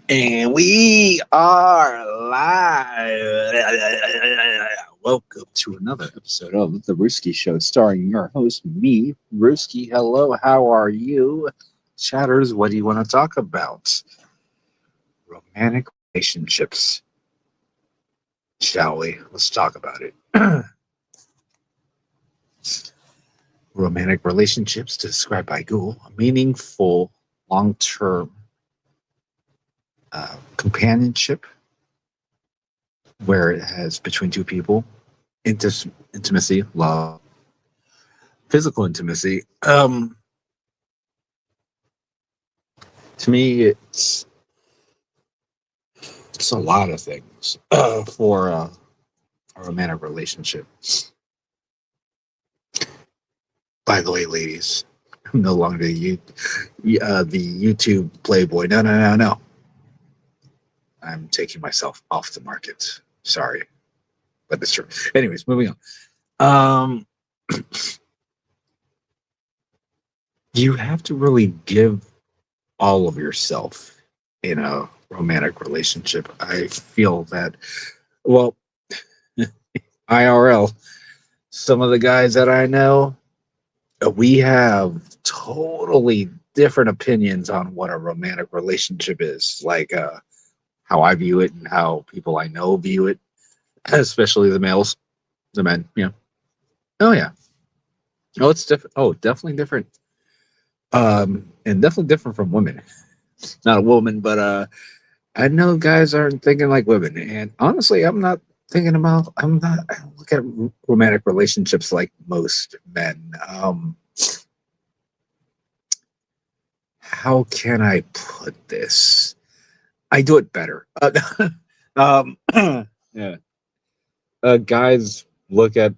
And we are live. Welcome to another episode of The Rooski Show, starring your host, me, Rooski. Hello, how are you? Chatters, what do you want to talk about? Romantic relationships. Shall we? Let's talk about it. Romantic relationships, described by Google, a meaningful, long term companionship where it has between two people intimacy, love, physical intimacy. To me, it's a lot of things for a romantic relationship. By the way, ladies, I'm no longer the YouTube playboy. No. I'm taking myself off the market. Sorry, but it's true. Anyways, moving on. You have to really give all of yourself in a romantic relationship. I feel that, well, IRL, some of the guys that I know, we have totally different opinions on what a romantic relationship is. Like how I view it and how people I know view it, especially the males, the men. Yeah. Oh yeah. Oh, it's different. Oh, definitely different. And definitely different from women. Not a woman, but I know guys aren't thinking like women. And honestly, I'm not thinking about. I don't look at romantic relationships like most men. How can I put this? I do it better. Yeah. Guys look at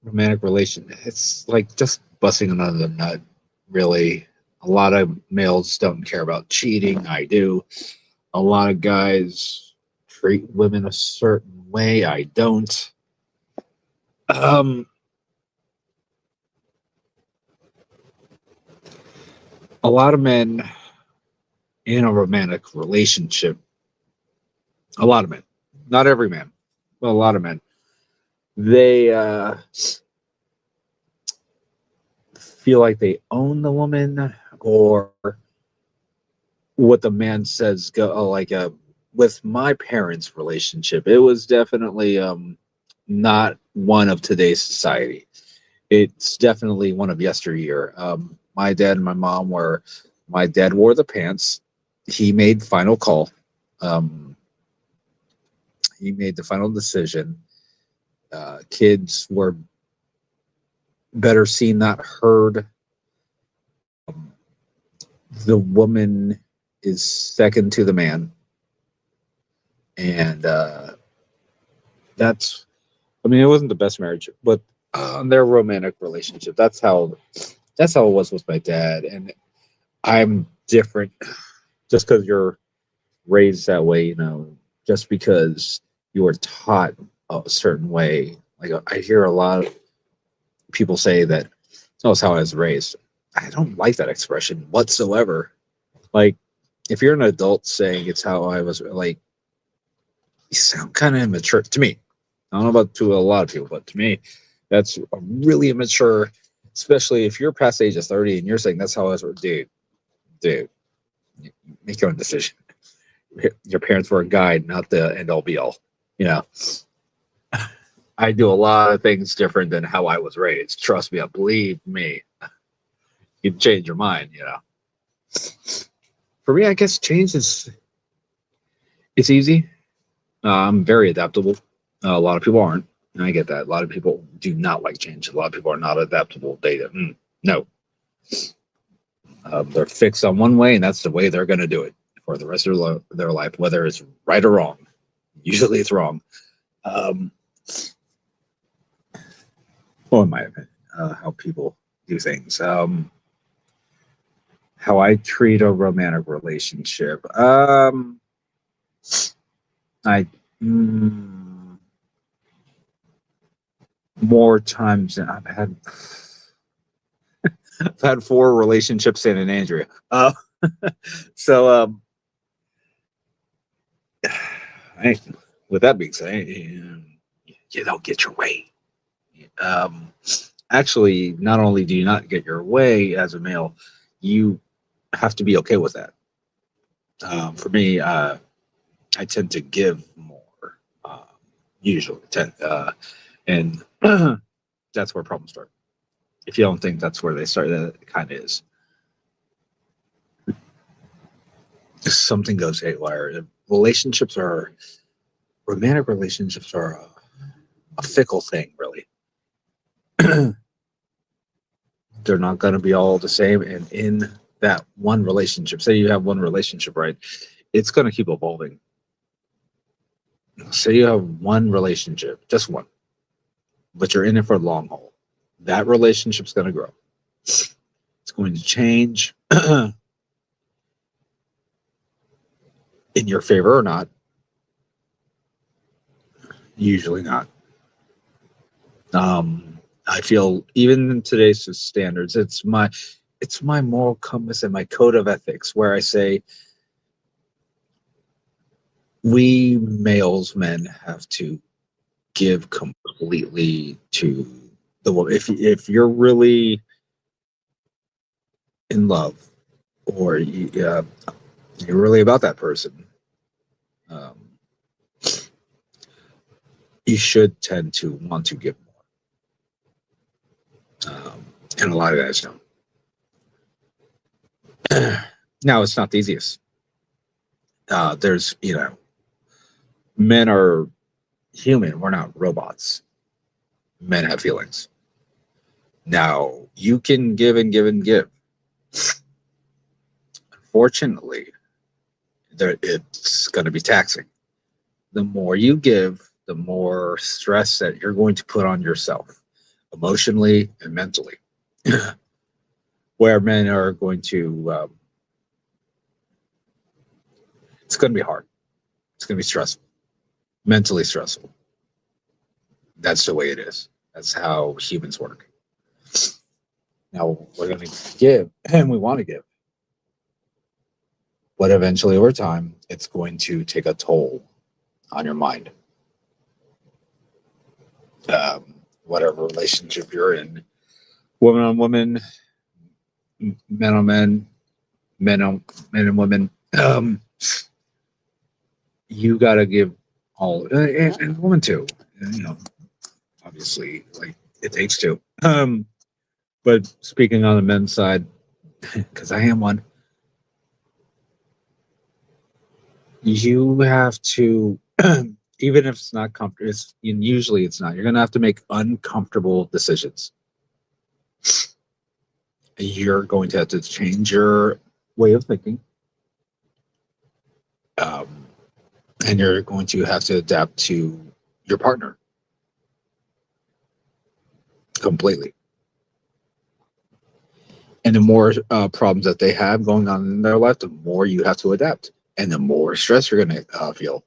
romantic relation. It's like just busting another nut. Really, a lot of males don't care about cheating. I do. A lot of guys treat women a certain way. I don't. Um, a lot of men in a romantic relationship. A lot of men, not every man, but a lot of men. They feel like they own the woman, or what the man says go like with my parents' relationship. It was definitely not one of today's society. It's definitely one of yesteryear. My dad and my mom were. My dad wore the pants. He made final call. Um, he made the final decision. Kids were better seen, not heard. Um, the woman is second to the man, and that's. I mean, it wasn't the best marriage, but their romantic relationship. That's how it was with my dad, and I'm different. Just because you're raised that way, just because you were taught a certain way. Like I hear a lot of people say that, "Oh, it's how I was raised." I don't like that expression whatsoever. Like, if you're an adult saying it's how I was, like, you sound kind of immature to me. I don't know about to a lot of people, but to me, that's a really immature. Especially if you're past the age of 30 and you're saying that's how I was, dude, make your own decision. Your parents were a guide, not the end all be all. You know, I do a lot of things different than how I was raised. Trust me, believe me. You can change your mind. For me, I guess change is it's easy. I'm very adaptable. A lot of people aren't, and I get that. A lot of people do not like change. A lot of people are not adaptable. No, they're fixed on one way, and that's the way they're going to do it for the rest of their life, whether it's right or wrong. Usually, it's wrong. Um, well, in my opinion, how people do things. How I treat a romantic relationship. I mm, more times than I've had. I've had 4 relationships in Andrea. So Right. With that being said, you don't get your way. Um, Actually, not only do you not get your way as a male, you have to be okay with that. For me, I tend to give more, usually, and that's where problems start. If you don't think that's where they start, that kind of is. If something goes haywire. Relationships are romantic relationships are a fickle thing, really. They're not going to be all the same, and in that one relationship, say you have one relationship, right? It's going to keep evolving. Say you have one relationship, just one, but you're in it for the long haul. That relationship's going to grow. It's going to change in your favor or not. Usually not. I feel even in today's standards, it's my moral compass and my code of ethics where I say we males, men, have to give completely to the woman. If you're really in love or you're really about that person, um, you should tend to want to give more. And a lot of guys don't. Now, it's not the easiest. There's, men are human. We're not robots. Men have feelings. Now, you can give and give and give. Unfortunately, it's going to be taxing. The more you give, the more stress that you're going to put on yourself, emotionally and mentally. Where men are going to, it's going to be hard. It's going to be stressful, mentally stressful. That's the way it is. That's how humans work. Now, we're going to give, and we want to give. But eventually, over time, it's going to take a toll on your mind. Whatever relationship you're in, woman on woman, men on men, men and women, you got to give all, and women too. Obviously, like it takes two. But speaking on the men's side, because I am one, you have to, even if it's not comfortable, and usually it's not, you're going to have to make uncomfortable decisions. You're going to have to change your way of thinking. And you're going to have to adapt to your partner completely. And the more problems that they have going on in their life, the more you have to adapt, and the more stress you're going to feel.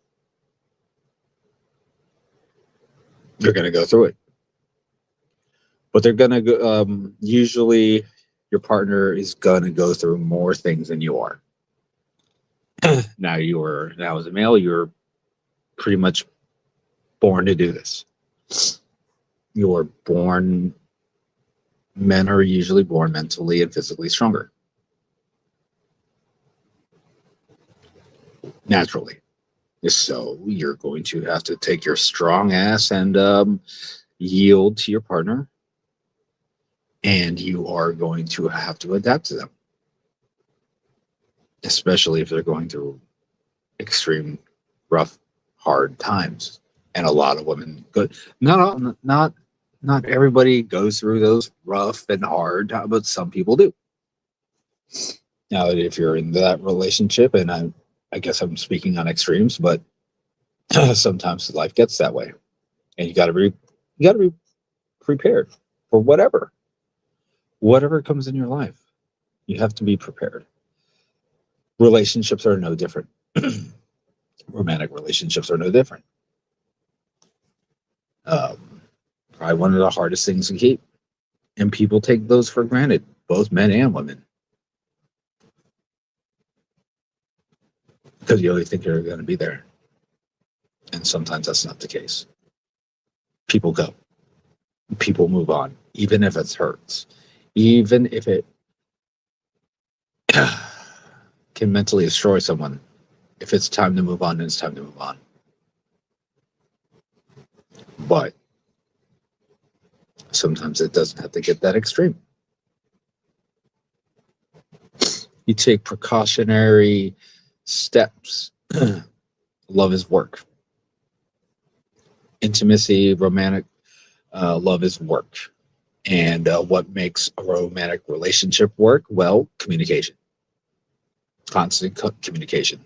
You're going to go through it, but they're going to go. Usually, your partner is going to go through more things than you are. Now as a male, you're pretty much born to do this. You're born. Men are usually born mentally and physically stronger. Naturally. So you're going to have to take your strong ass and yield to your partner. And you are going to have to adapt to them. Especially if they're going through extreme, rough, hard times. And a lot of women go, not everybody goes through those rough and hard times, but some people do. Now, if you're in that relationship, and I guess I'm speaking on extremes, but sometimes life gets that way, and you got to be prepared for whatever comes in your life. You have to be prepared. Relationships are no different. Romantic relationships are no different. Probably one of the hardest things to keep, and people take those for granted, both men and women, because you always think you're going to be there. And sometimes that's not the case. People go, people move on, even if it hurts, even if it can mentally destroy someone. If it's time to move on, then it's time to move on. But sometimes it doesn't have to get that extreme. You take precautionary steps. Love is work. Intimacy, romantic love is work. And what makes a romantic relationship work? Well, communication. Constant communication.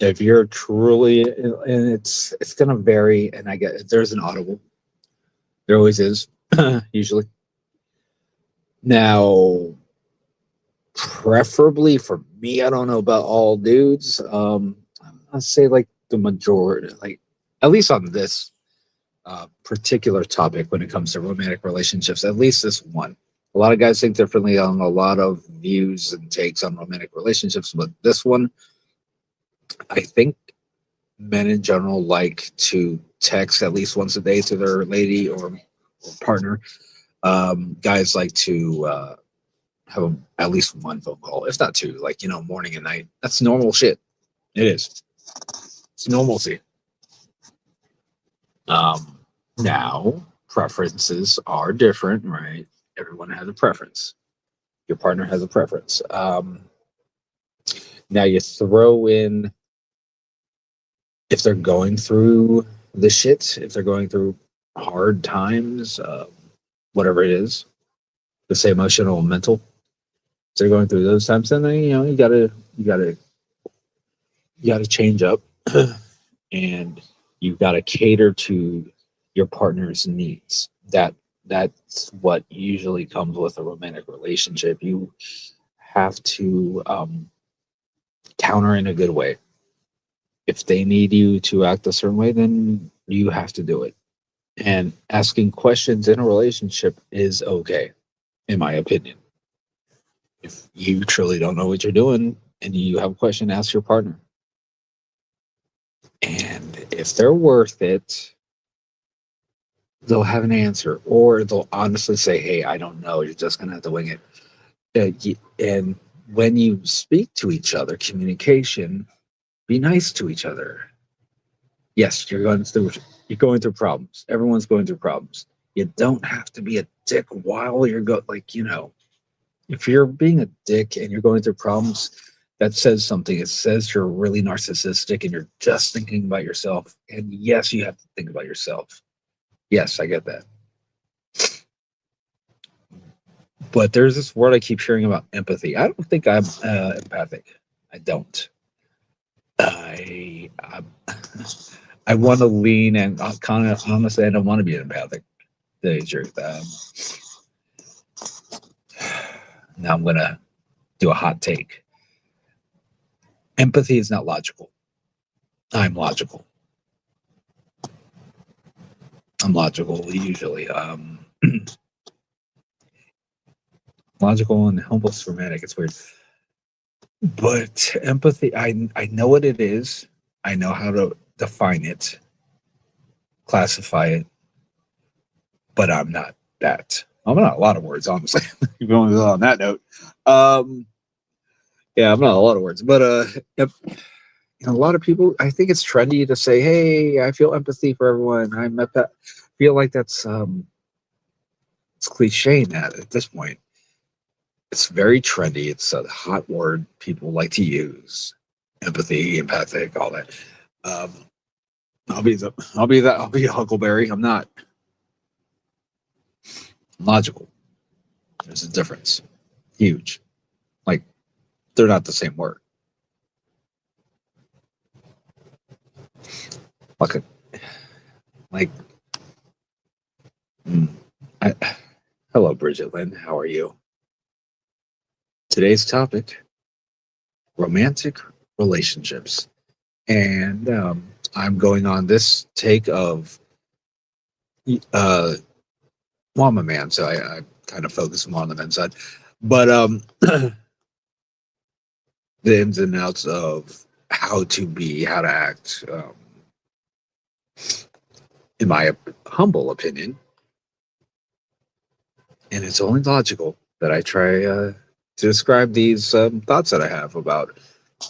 If you're truly, and it's going to vary, and I get there's an audible. There always is, usually. Now, preferably for me, I don't know about all dudes. I'd say like the majority, like at least on this particular topic when it comes to romantic relationships, at least this one. A lot of guys think differently on a lot of views and takes on romantic relationships, but this one, I think men in general like to text at least once a day to their lady or partner. Guys like to have at least one phone call, if not two, like, morning and night. That's normal shit. It is. It's normalcy. Now, preferences are different, right? Everyone has a preference. Your partner has a preference. Now you throw in if they're going through the shit, if they're going through hard times, whatever it is, let's say emotional and mental. If they're going through those times, then you gotta change up, and you've got to cater to your partner's needs. That's what usually comes with a romantic relationship. You have to counter in a good way. If they need you to act a certain way, then you have to do it. And asking questions in a relationship is okay, in my opinion. If you truly don't know what you're doing and you have a question, ask your partner. And if they're worth it, they'll have an answer, or they'll honestly say, "Hey, I don't know. You're just gonna have to wing it." And when you speak to each other, communication, be nice to each other. Yes, you're going through problems. Everyone's going through problems. You don't have to be a dick while you're if you're being a dick and you're going through problems, that says something. It says you're really narcissistic and you're just thinking about yourself. And yes, you have to think about yourself. Yes, I get that. But there's this word I keep hearing about empathy. I don't think I'm empathic. I don't. I want to lean and kind of honestly, I don't want to be empathic. To the truth. Now I'm gonna do a hot take. Empathy is not logical. I'm logical. I'm logical usually. Logical and almost romantic. It's weird. But empathy, I know what it is. I know how to define it, classify it, but I'm not that. I'm not a lot of words, honestly. Going on that note. Yeah, I'm not a lot of words, but a lot of people, I think it's trendy to say, "Hey, I feel empathy for everyone." I feel like that's it's cliche now at this point. It's very trendy. It's a hot word people like to use. Empathy, empathic, all that. I'll be a Huckleberry. I'm not. I'm logical. There's a difference. Huge. Like, they're not the same word. Hello, Bridget Lynn. How are you? Today's topic, romantic relationships. And I'm going on this take of, well, I'm a man, so I kind of focus more on the men's side. But the ins and outs of how to be, how to act, in my humble opinion, and it's only logical that I try to describe these thoughts that I have about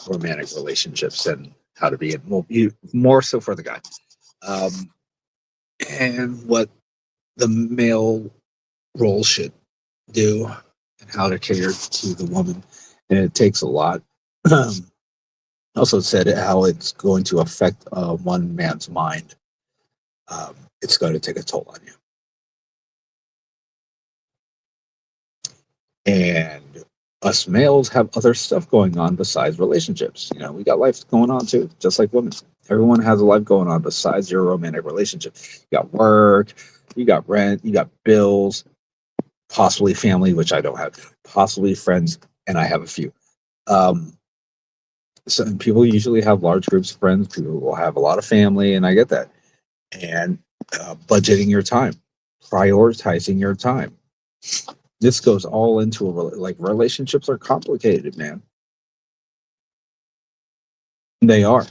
romantic relationships and how to be in more so for the guy, um, and what the male role should do and how to cater to the woman. And it takes a lot. Also said how it's going to affect one man's mind. It's going to take a toll on you. And us males have other stuff going on besides relationships. You know, we got life going on too, just like women. Everyone has a life going on besides your romantic relationship. You got work, you got rent, you got bills, possibly family, which I don't have, possibly friends, and I have a few. So and people usually have large groups of friends. People will have a lot of family, and I get that. And budgeting your time, prioritizing your time. This goes all into like relationships are complicated, man. They are.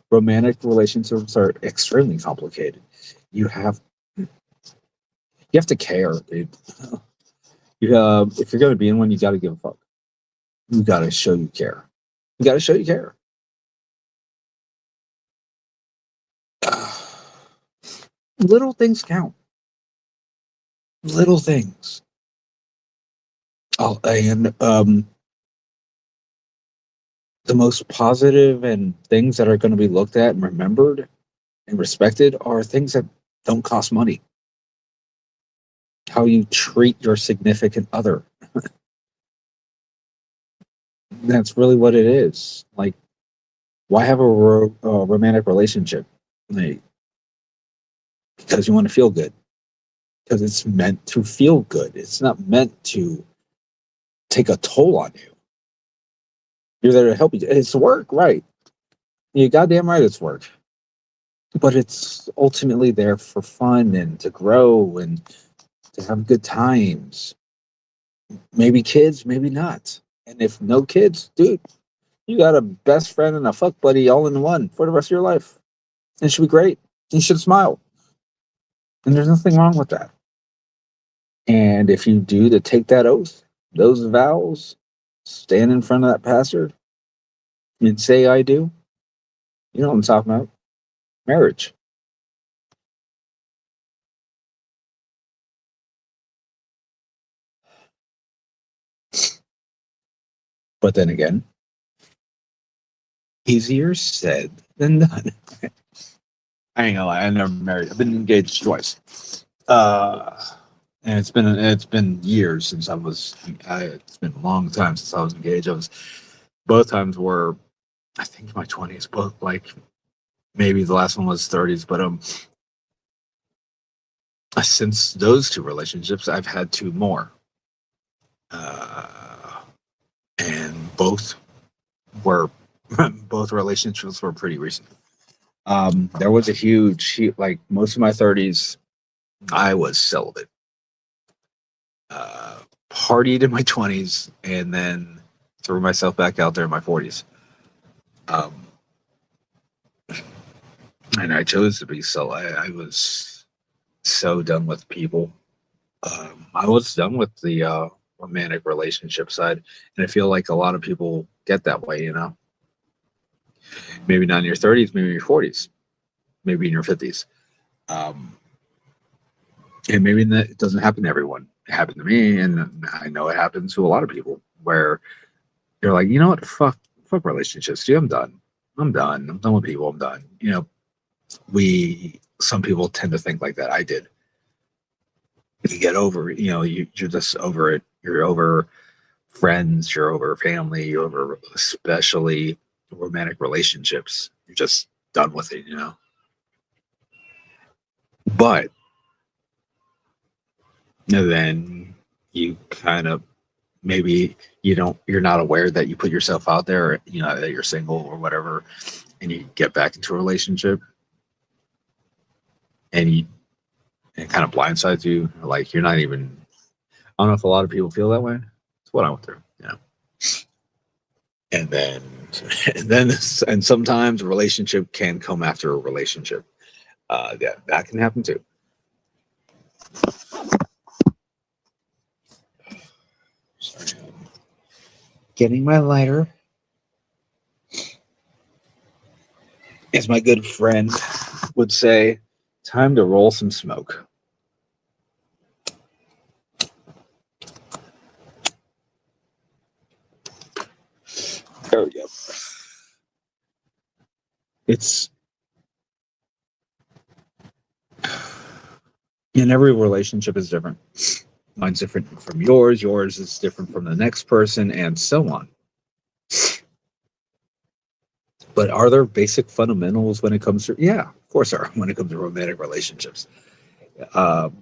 Romantic relationships are extremely complicated. You have you have to care, dude. If you're gonna be in one, you got to give a fuck. You got to show you care. You got to show you care. Little things count. Little things. Oh, and the most positive and things that are going to be looked at and remembered and respected are things that don't cost money. How you treat your significant other. That's really what it is. Like, why have a romantic relationship? Like, because you want to feel good. Because it's meant to feel good. It's not meant to take a toll on you. You're there to help you. It's work, right? You goddamn right it's work. But it's ultimately there for fun and to grow and to have good times. Maybe kids, maybe not. And if no kids, dude, you got a best friend and a fuck buddy all in one for the rest of your life. And it should be great. You should smile. And there's nothing wrong with that. And if you do to take that oath, those vows, stand in front of that pastor and say I do, you know what I'm talking about? Marriage. But then again, easier said than done. I ain't gonna lie, I never married. I've been engaged twice. And it's been years since it's been a long time since I was engaged. I was both times were I think my 20s, both like maybe the last one was 30s, but since those two relationships I've had two more. And were both relationships were pretty recent. There was a like most of my 30s, I was celibate. Partied in my 20s, and then threw myself back out there in my 40s. Um, and I chose to be so. I was so done with people. I was done with the romantic relationship side, and I feel like a lot of people get that way. You know, maybe not in your 30s, maybe in your 40s, maybe in your 50s. Um, and maybe that it doesn't happen to everyone. It happened to me, and I know it happens to a lot of people where you're like, you know what, fuck relationships, dude. I'm done. I'm done. I'm done with people. I'm done. You know, some people tend to think like that. I did. You get over, you know, you're just over it. You're over friends. You're over family. You're over especially romantic relationships. You're just done with it, you know. But then you kind of maybe you're not aware that you put yourself out there, you know, that you're single or whatever, and you get back into a relationship and it kind of blindsides you, like you're not even. I don't know if a lot of people feel that way. It's what I went through, you know. And then and sometimes a relationship can come after a relationship. Yeah, that can happen too. Sorry. Getting my lighter. As my good friend would say, time to roll some smoke. There we go. It's and every relationship is different. Mine's different from yours. Yours is different from the next person, and so on. But are there basic fundamentals when it comes to? Yeah, of course there are when it comes to romantic relationships. Um,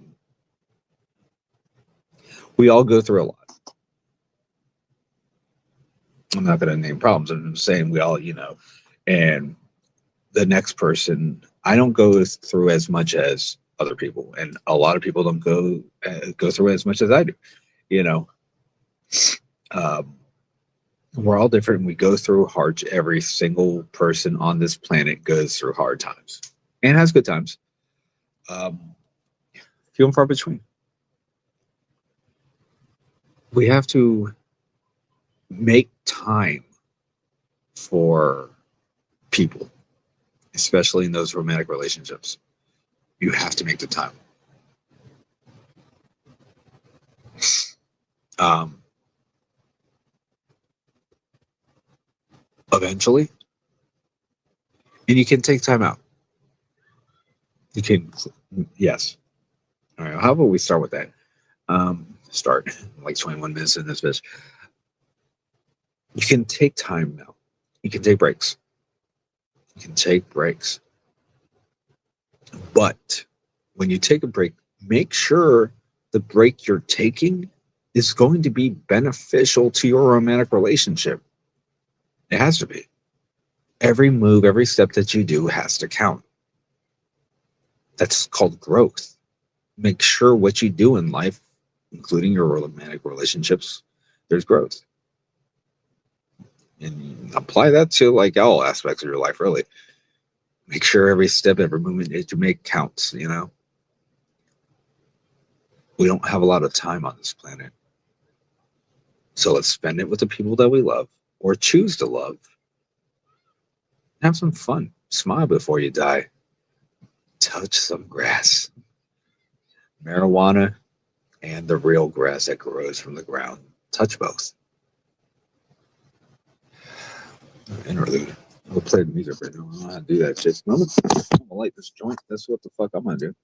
we all go through a lot. I'm not going to name problems. I'm just saying we all, and the next person. I don't go through as much as other people, and a lot of people don't go through as much as I do. You know, um, we're all different. We go through hard. Every single person on this planet goes through hard times and has good times. Um, few and far between. We have to make time for people, especially in those romantic relationships. You have to make the time. Um, eventually, and you can take time out. You can, yes. All right. How about we start with that? Start like 21 minutes in this bitch. You can take time out. You can take breaks. You can take breaks. But when you take a break, make sure the break you're taking is going to be beneficial to your romantic relationship. It has to be. Every move, every step that you do has to count. That's called growth. Make sure what you do in life, including your romantic relationships, there's growth. And apply that to like all aspects of your life, really. Make sure every step, every movement that you make counts, We don't have a lot of time on this planet. So let's spend it with the people that we love or choose to love. Have some fun. Smile before you die. Touch some grass. Marijuana and the real grass that grows from the ground. Touch both. Interlude. I'll play the music right now. I don't know how to do that shit. I'm gonna light this joint. That's what the fuck I'm gonna do.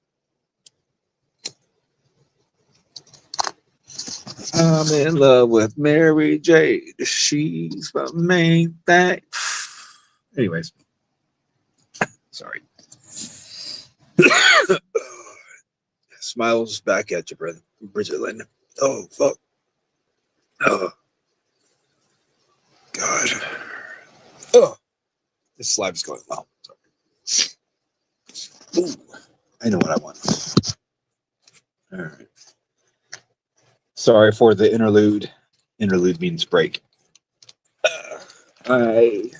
I'm in love with Mary Jade. She's my main thing. Anyways, sorry. Smiles back at you, brother. Bridget Lynn. Oh, fuck. Oh, God. Oh, this slime's going well. Sorry. Ooh, I know what I want. All right. Sorry for the interlude. Interlude means break. I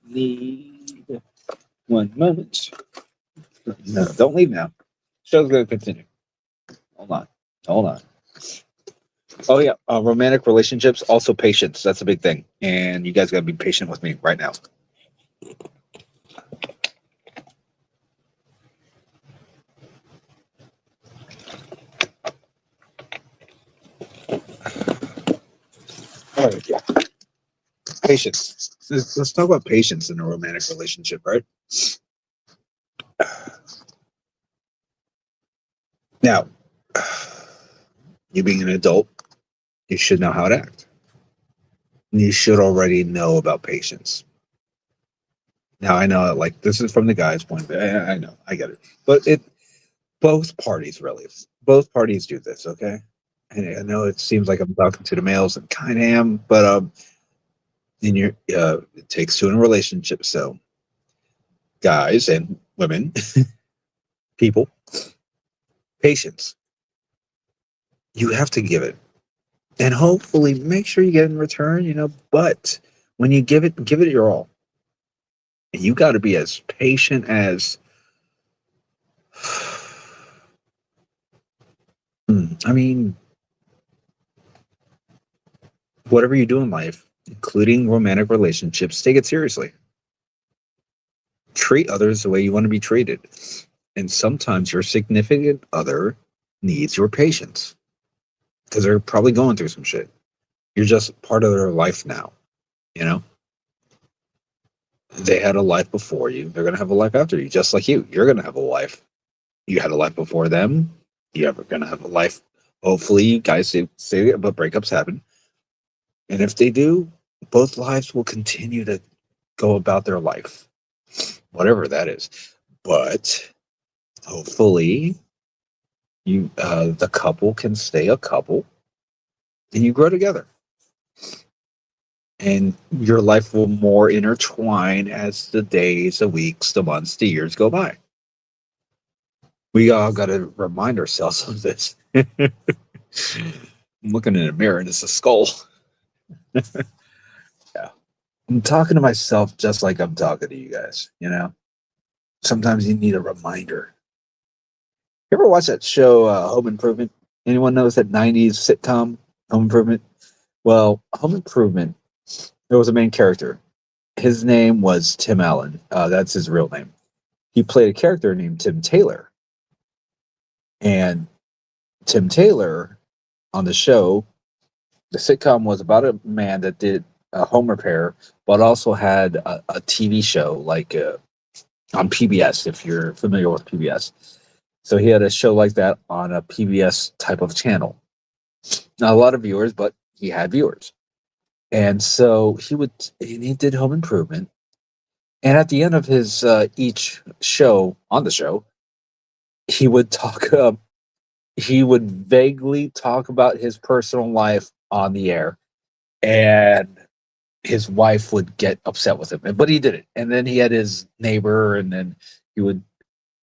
need 1 moment. No, don't leave now. Show's going to continue. Hold on. Hold on. Oh, yeah. Romantic relationships, also patience. That's a big thing. And you guys got to be patient with me right now. All right, yeah. Patience. Let's talk about patience in a romantic relationship, right? Now, you being an adult, you should know how to act. You should already know about patience. Now, I know, like, this is from the guy's point, but I know, I get it. But both parties both parties do this, okay? And I know it seems like I'm talking to the males, and kind of am, but it takes two in a relationship. So, guys and women, people, patience. You have to give it, and hopefully, make sure you get in return. But when you give it your all. And you got to be as patient as I mean, whatever you do in life, including romantic relationships, take it seriously. Treat others the way you want to be treated. And sometimes your significant other needs your patience because they're probably going through some shit. You're just part of their life now, you know? They had a life before you. They're going to have a life after you, just like you. You're going to have a life. You had a life before them. You're going to have a life. Hopefully, you guys say, but breakups happen. And if they do, both lives will continue to go about their life, whatever that is. But hopefully, the couple can stay a couple and you grow together. And your life will more intertwine as the days, the weeks, the months, the years go by. We all got to remind ourselves of this. I'm looking in a mirror and it's a skull. Yeah. I'm talking to myself just like I'm talking to you guys, you know? Sometimes you need a reminder. You ever watch that show, Home Improvement? Anyone knows that 90s sitcom, Home Improvement? Well, Home Improvement, there was a main character. His name was Tim Allen. That's his real name. He played a character named Tim Taylor. And Tim Taylor on the show, the sitcom was about a man that did home repair, but also had a TV show like on PBS, if you're familiar with PBS. So he had a show like that on a PBS type of channel. Not a lot of viewers, but he had viewers. And so he did Home Improvement. And at the end of his each show on the show, he would talk. He would vaguely talk about his personal life on the air, and his wife would get upset with him. But he did it. And then he had his neighbor, and then he would,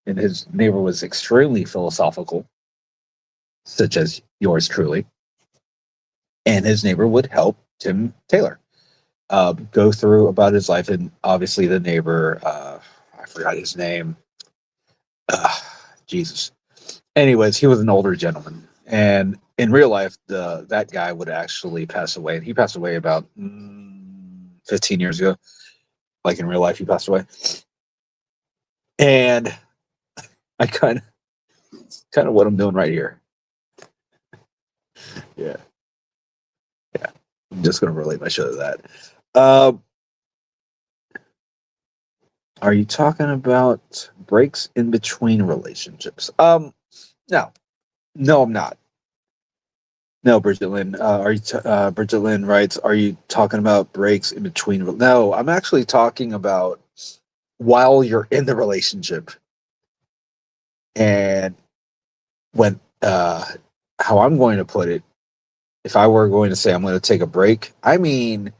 and his neighbor was extremely philosophical, such as yours truly. And his neighbor would help Tim Taylor go through about his life. And obviously, the neighbor, I forgot his name. Jesus. Anyways, he was an older gentleman. And in real life, that guy would actually pass away. And he passed away about 15 years ago. Like in real life, he passed away. And I kind of what I'm doing right here. Yeah. Yeah. I'm just going to relate my show to that. Are you talking about breaks in between relationships? No, I'm not. No, Bridget Lynn. Bridget Lynn writes, are you talking about breaks in between? No, I'm actually talking about while you're in the relationship. And when, how I'm going to put it, if I were going to say I'm going to take a break, I mean,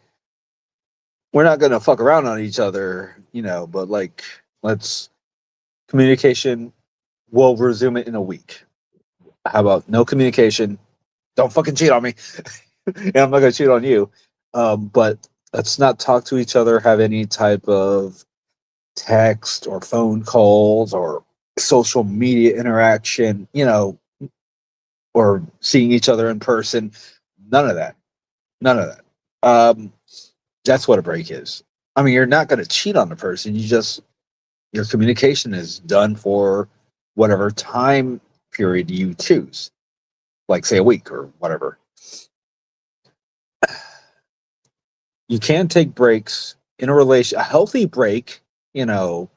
we're not going to fuck around on each other, but like, let's communication, we'll resume it in a week. How about no communication? Don't fucking cheat on me. And I'm not going to cheat on you. But let's not talk to each other, have any type of text or phone calls or social media interaction, or seeing each other in person. None of that. None of that. That's what a break is. I mean, you're not going to cheat on the person. Your communication is done for whatever time period you choose, like say a week or whatever. You can take breaks in a relation. A healthy break, don't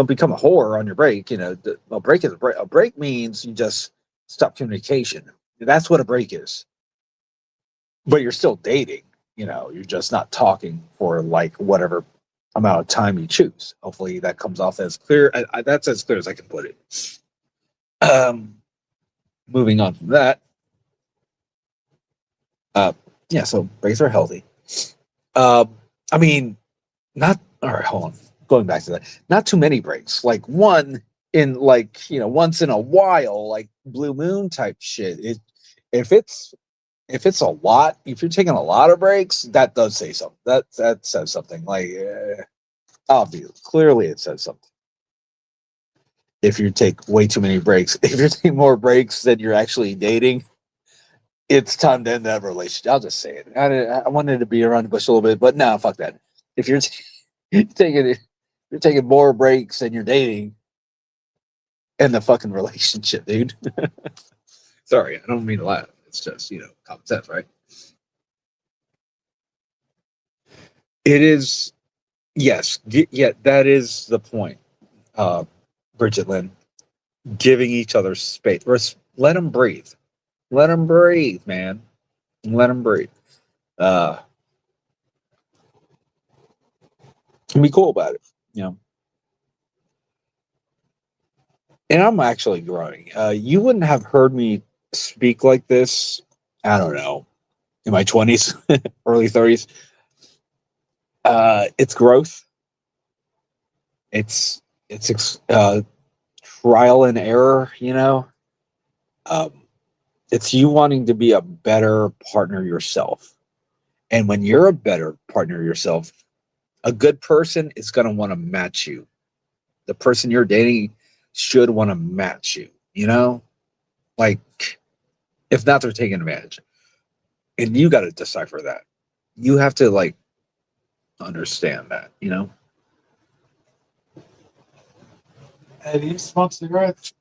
become a whore on your break. A break is a break. A break means you just stop communication. That's what a break is. But you're still dating. You're just not talking for like whatever amount of time you choose. Hopefully that comes off as clear. That's as clear as I can put it. Moving on from that. Yeah, so breaks are healthy. I mean, not all right, hold on. Going back to that. Not too many breaks. Like one in once in a while, like blue moon type shit. If it's a lot, if you're taking a lot of breaks, that does say something. That says something. Like obviously, clearly it says something. if you take way too many breaks. If you're taking more breaks than you're actually dating, it's time to end that relationship. I'll just say it. I wanted to be around the bush a little bit, but no, fuck that. If you're you're taking more breaks than you're dating, end the fucking relationship, dude. Sorry, I don't mean to laugh. It's just common sense, right? It is. Yes, yeah, that is the point. Uh, Bridget Lynn, giving each other space. Let them breathe. Let them breathe, man. Let them breathe. Uh, and be cool about it. You know. And I'm actually growing. You wouldn't have heard me speak like this. I don't know, in my 20s, early 30s. It's growth. It's trial and error. Um, it's you wanting to be a better partner yourself. And when you're a better partner yourself, a good person is going to want to match you. The person you're dating should want to match you. Like if not, they're taking advantage, and you got to decipher that. You have to like understand that. Hey, do you smoke cigarettes?